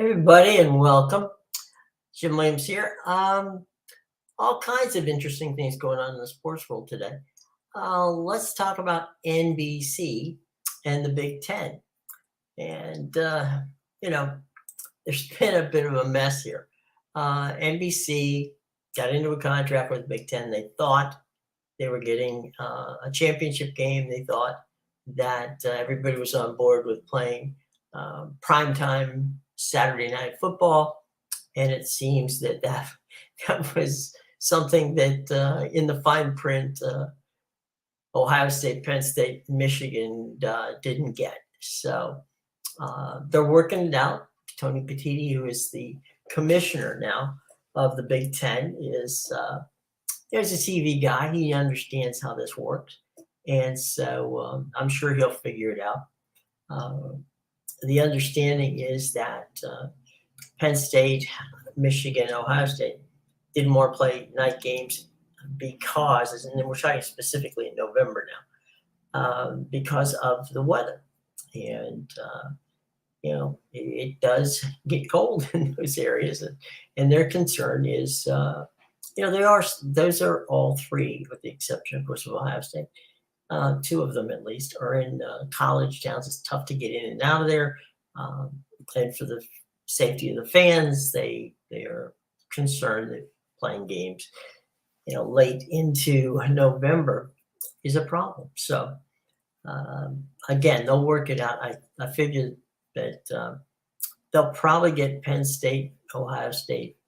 Everybody, and welcome. Jim Williams here. All kinds of interesting things going on in the sports world today. Let's talk about NBC and the Big Ten. And, you know, there's been a bit of a mess here. NBC got into a contract with the Big Ten. They thought they were getting a championship game. They thought that everybody was on board with playing primetime Saturday night football, and it seems that was something that in the fine print, Ohio State, Penn State, Michigan didn't get. So they're working it out. Tony Petitti, who is the commissioner now of the Big Ten, is there's a TV guy. He understands how this works, and so I'm sure he'll figure it out. The understanding is that Penn State, Michigan, Ohio State didn't want to play night games because, and we're talking specifically in November now, because of the weather. And, it does get cold in those areas. And their concern is, those are all three, with the exception, of course, of Ohio State. Two of them, at least, are in college towns. It's tough to get in and out of there. And for the safety of the fans, they are concerned that playing games, late into November is a problem. So again, they'll work it out. I figured that they'll probably get Penn State, Ohio State,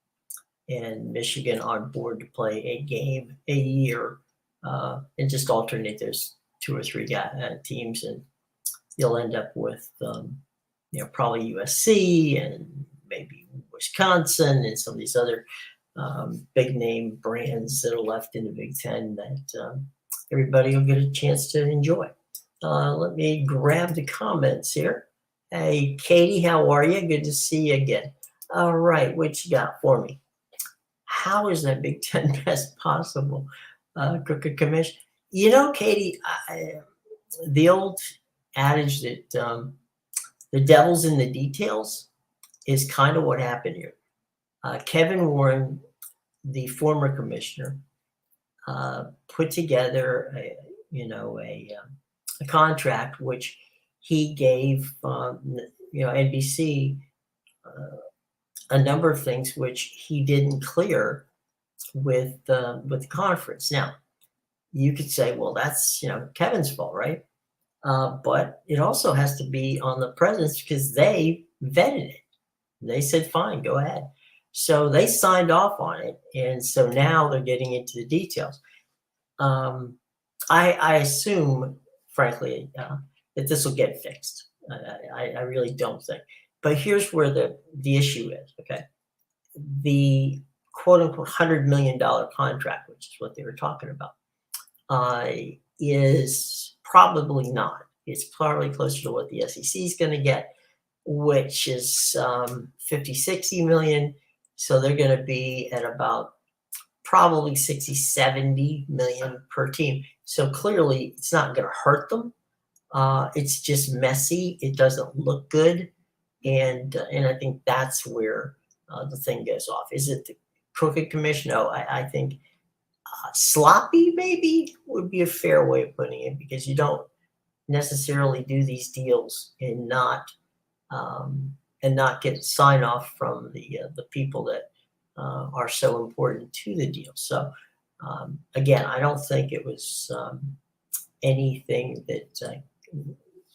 and Michigan on board to play a game a year, and just alternate those two or three teams, and you'll end up with probably USC and maybe Wisconsin and some of these other big name brands that are left in the Big Ten that everybody will get a chance to enjoy. Let me grab the comments here. Hey, Katie, how are you? Good to see you again. All right, what you got for me? How is that Big Ten best possible? Crooked Commission. Katie, the old adage that the devil's in the details is kind of what happened here. Kevin Warren, the former commissioner, put together a contract which he gave NBC a number of things which he didn't clear with the conference. Now, you could say, well, that's Kevin's fault, right? But it also has to be on the presidents because they vetted it. They said, fine, go ahead. So they signed off on it. And so now they're getting into the details. I assume, frankly, that this will get fixed. I really don't think. But here's where the issue is, okay? The quote-unquote $100 million contract, which is what they were talking about, is probably not. It's probably closer to what the SEC is going to get, which is 50, 60 million. So they're going to be at about probably 60, 70 million per team. So clearly it's not going to hurt them. It's just messy. It doesn't look good. And I think that's where the thing goes off. Is it the Crooked Commission? No, I think sloppy maybe would be a fair way of putting it, because you don't necessarily do these deals and not get sign off from the people that are so important to the deal. So again, I don't think it was anything that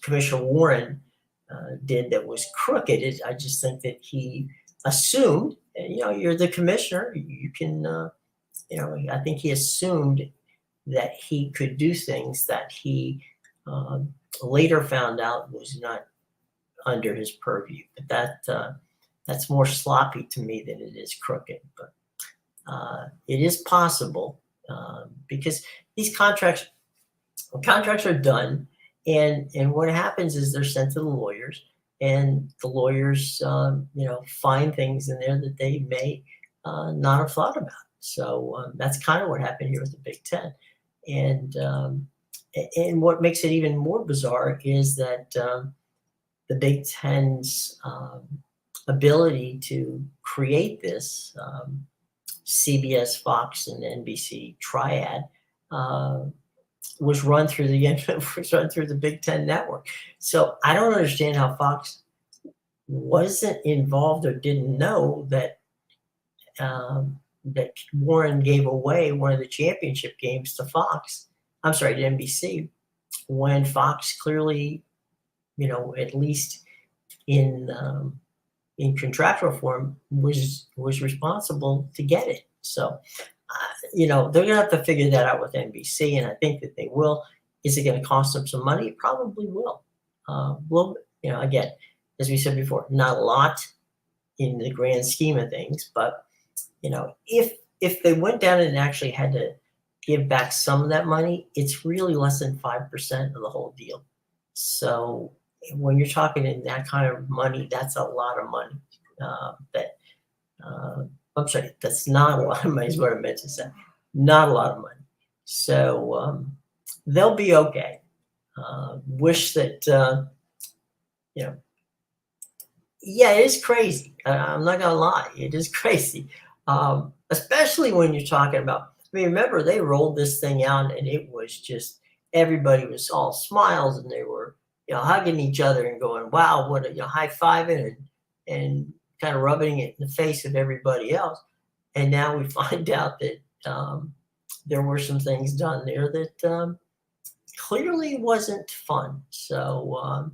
Commissioner Warren did that was crooked. I just think that he assumed, you're the commissioner, you can, I think he assumed that he could do things that he later found out was not under his purview. But that's more sloppy to me than it is crooked. But it is possible because these contracts are done, and what happens is they're sent to the lawyers, and the lawyers find things in there that they may not have thought about. So that's kind of what happened here with the Big Ten. And what makes it even more bizarre is that the Big Ten's ability to create this CBS, Fox, and NBC triad was run through the Big Ten network. So I don't understand how Fox wasn't involved or didn't know that that Warren gave away one of the championship games to Fox. I'm sorry, to NBC, when Fox clearly, at least in contractual form, was responsible to get it. So, they're going to have to figure that out with NBC, and I think that they will. Is it going to cost them some money? It probably will. Again, as we said before, not a lot in the grand scheme of things, but if they went down and actually had to give back some of that money, it's really less than 5% of the whole deal. So when you're talking in that kind of money, that's a lot of money. I'm sorry, that's not a lot of money is what I meant to say. Not a lot of money. So they'll be okay. Wish that, yeah, it is crazy. I'm not going to lie. It is crazy. Especially when you're talking about, remember they rolled this thing out and it was just, everybody was all smiles and they were, hugging each other and going, wow, what a, high-fiving and kind of rubbing it in the face of everybody else. And now we find out that there were some things done there that clearly wasn't fun. So,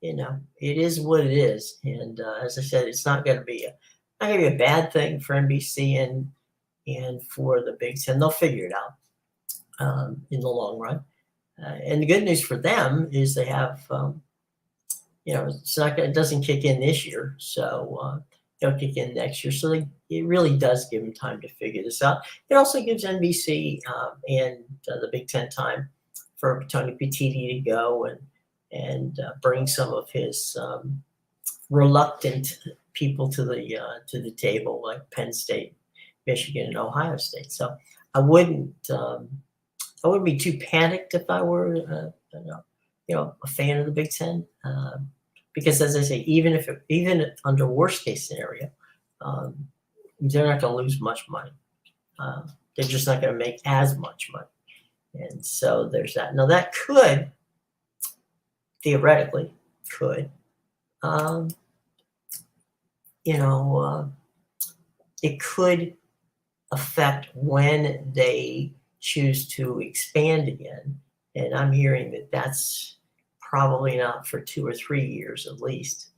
it is what it is. And as I said, it's not going to be a bad thing for NBC and for the Big Ten. They'll figure it out in the long run. And the good news for them is they have, it doesn't kick in this year, so it'll kick in next year. So it really does give them time to figure this out. It also gives NBC and the Big Ten time for Tony Petitti to go and bring some of his reluctant people to the table, like Penn State, Michigan, and Ohio State. So I wouldn't be too panicked if I were a fan of the Big Ten, because as I say, even under worst case scenario, they're not going to lose much money. They're just not going to make as much money, and so there's that. Now that could theoretically it could affect when they choose to expand again. And I'm hearing that that's probably not for 2 or 3 years at least,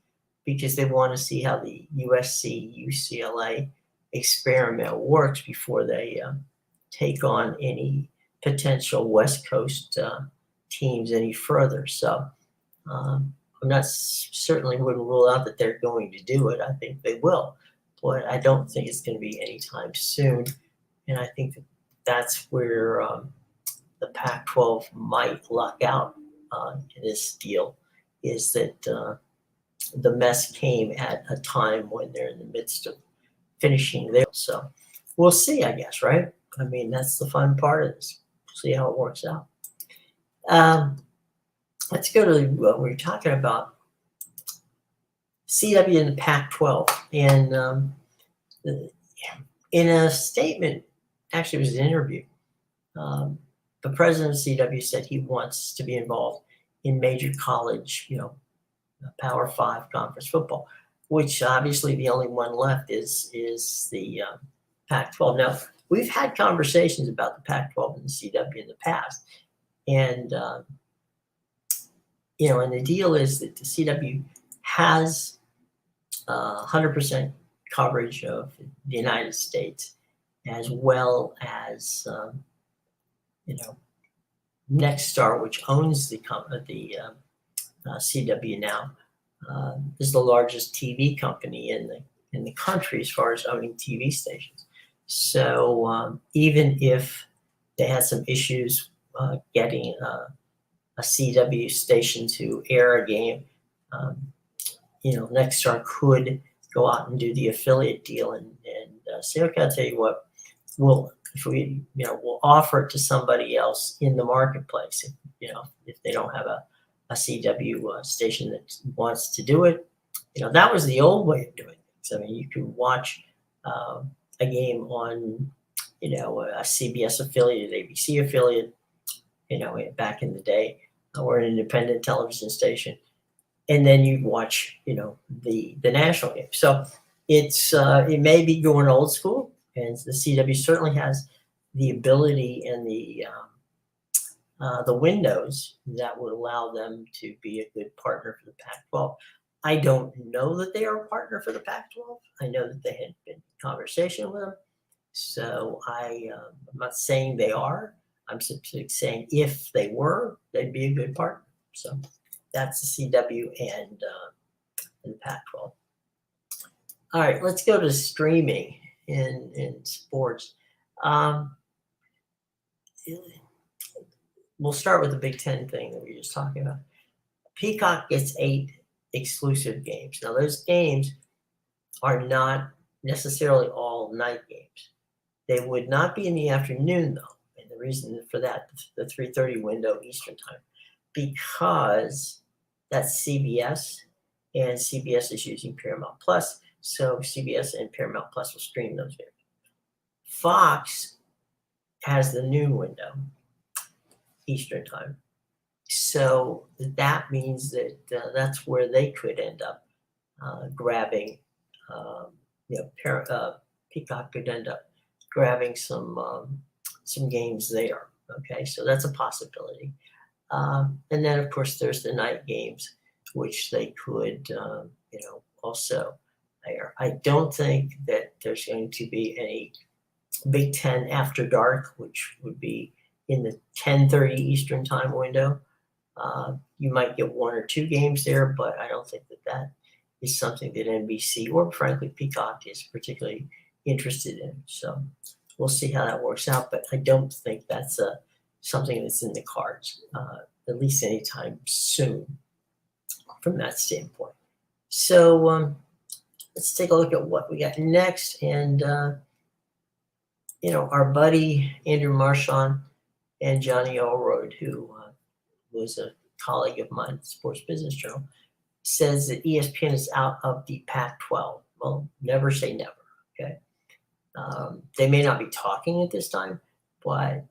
because they want to see how the USC UCLA experiment works before they take on any potential West Coast teams any further. So I'm not certainly wouldn't rule out that they're going to do it. I think they will, but I don't think it's going to be anytime soon. And I think that's where the Pac-12 might luck out in this deal, is that the mess came at a time when they're in the midst of finishing there. So we'll see, I guess, right? I mean, that's the fun part of this. See how it works out. Let's go to what we're talking about, CW and the Pac-12. And in a statement, actually it was an interview, the president of CW said he wants to be involved in major college, Power 5 conference football, which obviously the only one left is the Pac-12. Now, we've had conversations about the Pac-12 and the CW in the past, and and the deal is that the CW has 100% coverage of the United States, as well as Nexstar, which owns the CW now, is the largest TV company in the country as far as owning TV stations. So even if they had some issues getting a CW station to air a game, Nexstar could go out and do the affiliate deal and say, okay, I'll tell you what, we'll offer it to somebody else in the marketplace. If they don't have a CW station that wants to do it, That was the old way of doing things. I mean, you could watch a game on, a CBS affiliate, ABC affiliate, back in the day, or an independent television station, and then you'd watch, the national game. So it may be going old school, and the CW certainly has the ability and the windows that would allow them to be a good partner for the Pac-12. I don't know that they are a partner for the Pac-12. I know that they had been in conversation with them. So I'm not saying they are. I'm simply saying if they were, they'd be a good partner. So that's the CW and the Pac-12. All right, let's go to streaming in sports. We'll start with the Big Ten thing that we were just talking about. Peacock gets 8 exclusive games. Now, those games are not necessarily all night games. They would not be in the afternoon, though. And the reason for that, the 3:30 window Eastern time, because that's CBS, and CBS is using Paramount Plus. So CBS and Paramount Plus will stream those games. Fox has the noon window Eastern time. So that means that that's where they could end up grabbing, Peacock could end up grabbing some games there. Okay, so that's a possibility. And then, of course, there's the night games, which they could, also air. I don't think that there's going to be any Big Ten After Dark, which would be in the 10:30 Eastern time window. You might get 1 or 2 games there, but I don't think that is something that NBC or, frankly, Peacock is particularly interested in. So we'll see how that works out, but I don't think that's something that's in the cards, at least anytime soon from that standpoint. So let's take a look at what we got next. And, our buddy Andrew Marchand and Johnny Allroyd, who was a colleague of mine at Sports Business Journal, says that ESPN is out of the Pac-12. Well, never say never, okay? They may not be talking at this time, but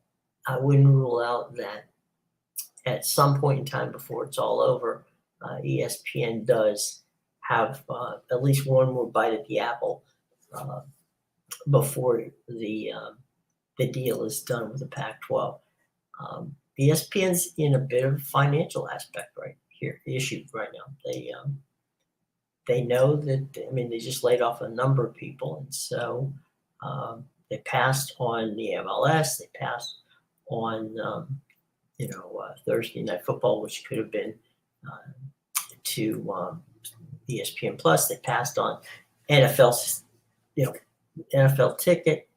I wouldn't rule out that at some point in time before it's all over, ESPN does have at least one more bite at the apple before the deal is done with the Pac-12. ESPN's in a bit of a financial aspect issue right now. They know that, they just laid off a number of people, and so they passed on the MLS. They passed on Thursday Night Football, which could have been to ESPN Plus. They passed on NFL ticket,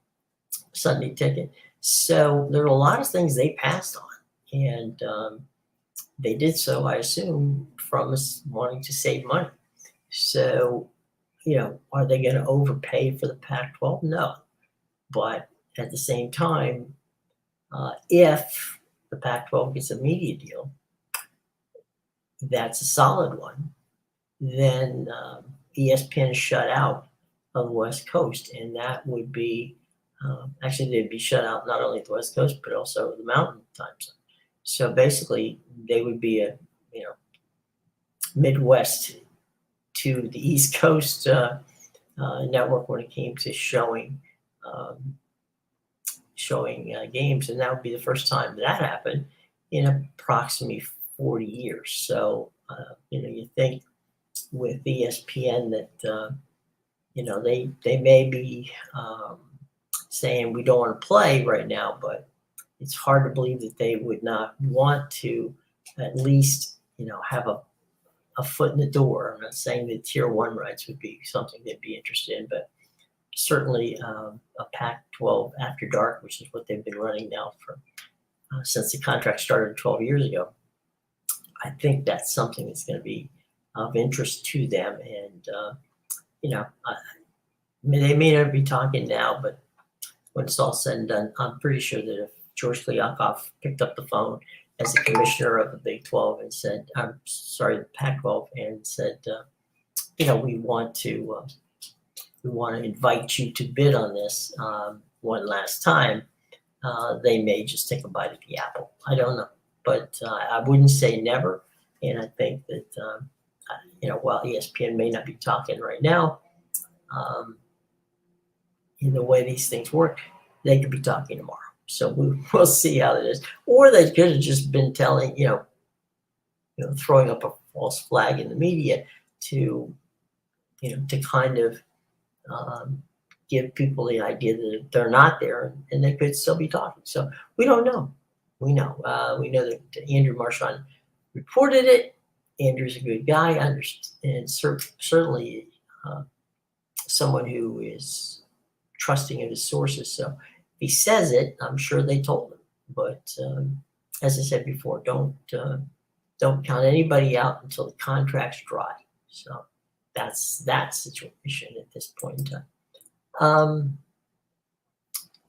Sunday ticket. So there are a lot of things they passed on, and they did so, I assume, from us wanting to save money. So, are they going to overpay for the Pac-12? No. But at the same time, if the Pac-12 gets a media deal, that's a solid one, then ESPN is shut out of the West Coast, and that would be actually they'd be shut out not only at the West Coast but also the Mountain Time Zone. So basically, they would be a Midwest to the East Coast network when it came to showing games, and that would be the first time that happened in approximately 40 years. So you think with ESPN that they may be saying we don't want to play right now, but it's hard to believe that they would not want to at least have a foot in the door. I'm not saying that Tier 1 rights would be something they'd be interested in, but certainly a Pac-12 After Dark, which is what they've been running now for since the contract started 12 years ago. I think that's something that's going to be of interest to them. And, they may not be talking now, but when it's all said and done, I'm pretty sure that if George Kliavkoff picked up the phone as the commissioner of the Big 12 and said, I'm sorry, the Pac-12, and said, we want to invite you to bid on this one last time. They may just take a bite of the apple. I don't know, but I wouldn't say never. And I think that while ESPN may not be talking right now, um, in the way these things work, they could be talking tomorrow. So we'll see how it is. Or they could have just been telling, throwing up a false flag in the media to kind of give people the idea that they're not there and they could still be talking. So we don't know. We know that Andrew Marchand reported it. Andrew's a good guy, and certainly someone who is trusting of his sources. So if he says it, I'm sure they told him. But as I said before, don't count anybody out until the contract's dry. So that's that situation at this point in time.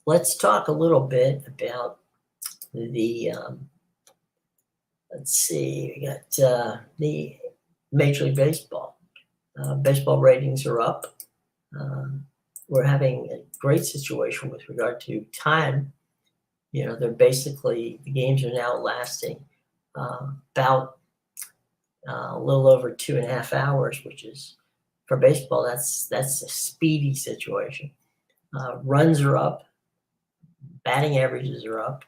Let's talk a little bit about the let's see, we got the Major League Baseball. Baseball ratings are up. We're having a great situation with regard to time. They're basically, the games are now lasting about a little over 2.5 hours, which is, for baseball, that's a speedy situation. Runs are up, batting averages are up.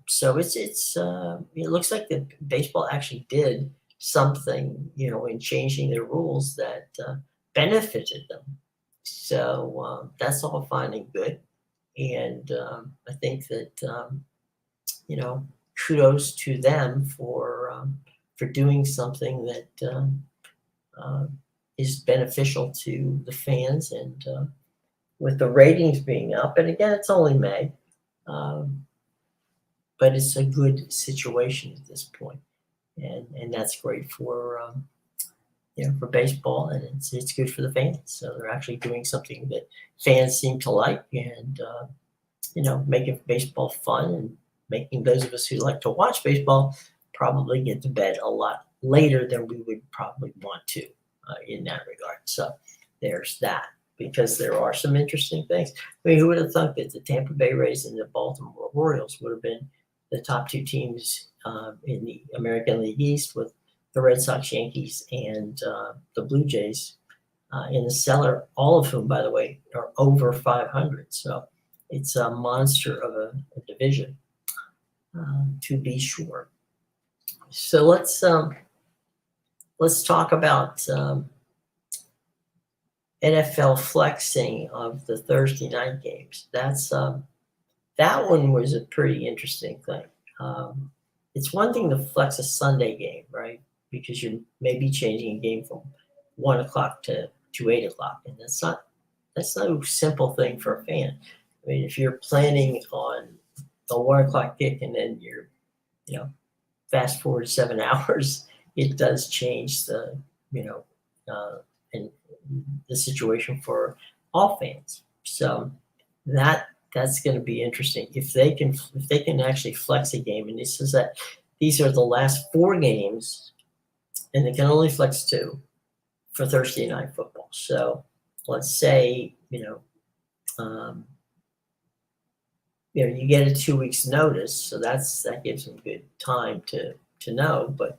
So it looks like the baseball actually did something, in changing their rules that benefited them. So that's all fine and good. And I think that, kudos to them for doing something that is beneficial to the fans, and with the ratings being up. And again, it's only May. But it's a good situation at this point, and that's great for for baseball, and it's good for the fans. So they're actually doing something that fans seem to like, and making baseball fun, and making those of us who like to watch baseball probably get to bed a lot later than we would probably want to in that regard. So there's that, because there are some interesting things. I mean, who would have thought that the Tampa Bay Rays and the Baltimore Orioles would have been the top two teams in the American League East, with the Red Sox, Yankees, and the Blue Jays in the cellar, all of whom, by the way, are over 500. So it's a monster of a division, to be sure. So let's talk about NFL flexing of the Thursday night games. That one was a pretty interesting thing. It's one thing to flex a Sunday game, right? Because you're maybe changing a game from 1 o'clock to 8 o'clock, and that's no simple thing for a fan. I mean, if you're planning on a 1 o'clock kick and then you're, fast forward 7 hours, it does change the, and the situation for all fans. So that's going to be interesting if they can actually flex a game. And this is that these are the last 4 games, and they can only flex 2 for Thursday night football. So let's say you get a 2 weeks notice, so that gives them good time to know. But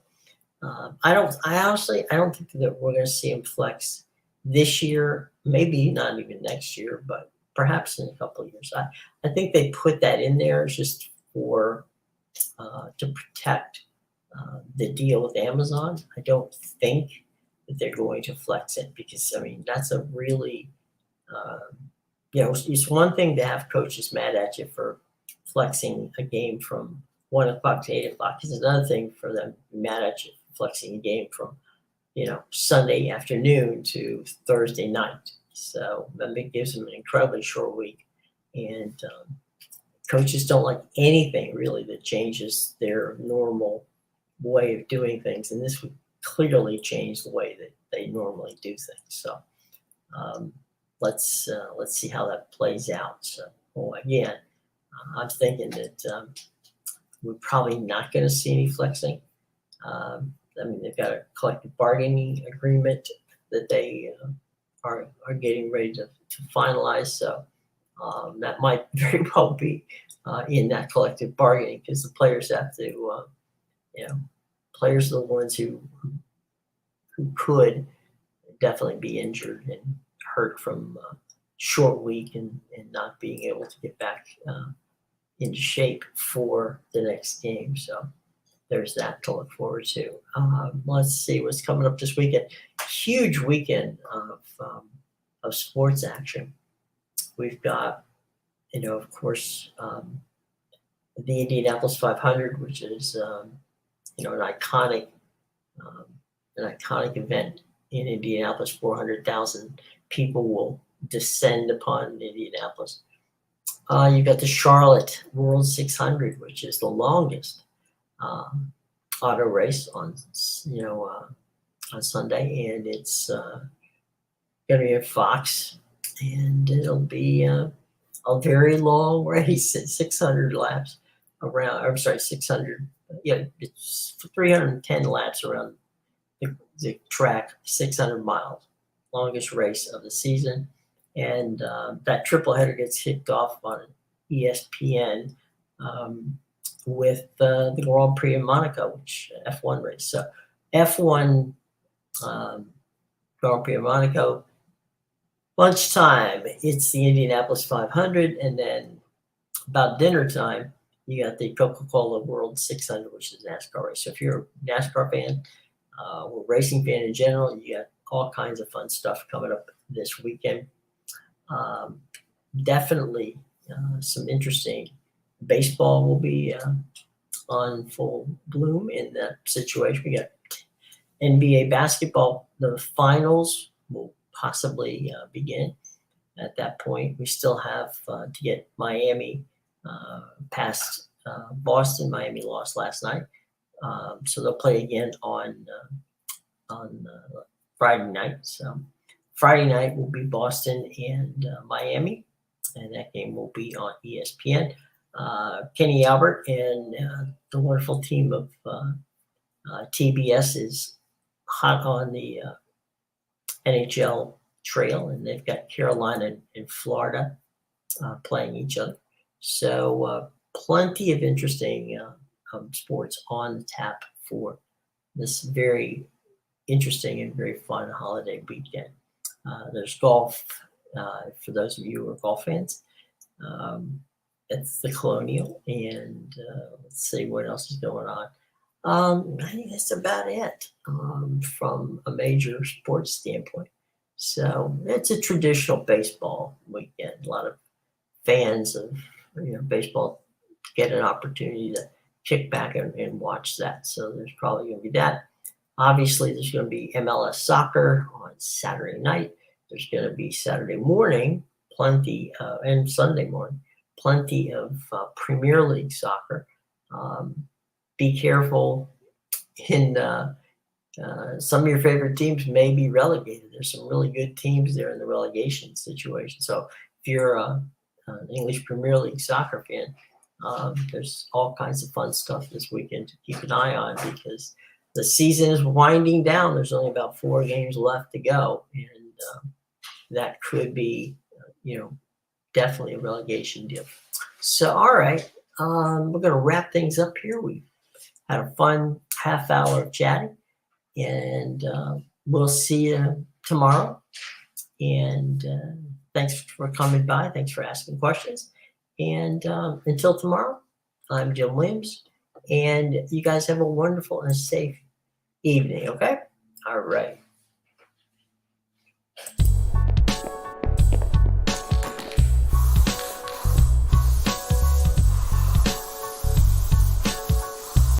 I honestly don't think that we're going to see them flex this year, maybe not even next year, but perhaps in a couple of years. I think they put that in there just for to protect the deal with Amazon. I don't think that they're going to flex it, because that's a really it's one thing to have coaches mad at you for flexing a game from 1 o'clock to 8 o'clock. It's another thing for them to be mad at you for flexing a game from Sunday afternoon to Thursday night. So that gives them an incredibly short week, and coaches don't like anything really that changes their normal way of doing things, and this would clearly change the way that they normally do things. So let's see how that plays out. So again, I'm thinking that we're probably not going to see any flexing. They've got a collective bargaining agreement that they are getting ready to finalize. So that might very well be in that collective bargaining, because the players have to, players are the ones who could definitely be injured and hurt from short week and not being able to get back into shape for the next game. So there's that to look forward to. Let's see what's coming up this weekend. Huge weekend of sports action. We've got, of course, the Indianapolis 500, which is an iconic event in Indianapolis. 400,000 people will descend upon Indianapolis. You got the Charlotte World 600, which is the longest auto race on Sunday, and it's going to be at Fox, and it'll be a very long race at 600 laps around. I'm sorry, 600. Yeah, it's 310 laps around the track, 600 miles, longest race of the season. And that triple header gets kicked off on ESPN with the Grand Prix of Monaco, which F1 race. So F1 Grand Prix of Monaco, lunchtime, it's the Indianapolis 500, and then about dinner time, you got the Coca-Cola World 600, which is a NASCAR race. So if you're a NASCAR fan or racing fan in general, you got all kinds of fun stuff coming up this weekend. Definitely some interesting baseball will be on full bloom in that situation. We got NBA basketball. The finals will possibly begin at that point. We still have to get Miami past Boston. Miami lost last night, so they'll play again on Friday night. So Friday night will be Boston and Miami, and that game will be on ESPN. Kenny Albert and the wonderful team of TBS is hot on the NHL trail, and they've got Carolina and Florida playing each other. So plenty of interesting sports on the tap for this very interesting and very fun holiday weekend. There's golf for those of you who are golf fans. It's the Colonial, and let's see what else is going on. I think that's about it from a major sports standpoint. So it's a traditional baseball weekend. A lot of fans of baseball get an opportunity to kick back and watch that. So there's probably going to be that. Obviously, there's going to be MLS soccer on Saturday night. There's going to be Saturday morning, plenty, and Sunday morning, plenty of Premier League soccer. Be careful in some of your favorite teams may be relegated. There's some really good teams there in the relegation situation. So if you're an English Premier League soccer fan, there's all kinds of fun stuff this weekend to keep an eye on, because the season is winding down. There's only about 4 games left to go, and that could be, definitely a relegation deal. So, all right, we're going to wrap things up here. We had a fun half hour of chatting, and we'll see you tomorrow. And thanks for coming by. Thanks for asking questions. And until tomorrow, I'm Jim Williams, and you guys have a wonderful and safe evening, okay? All right.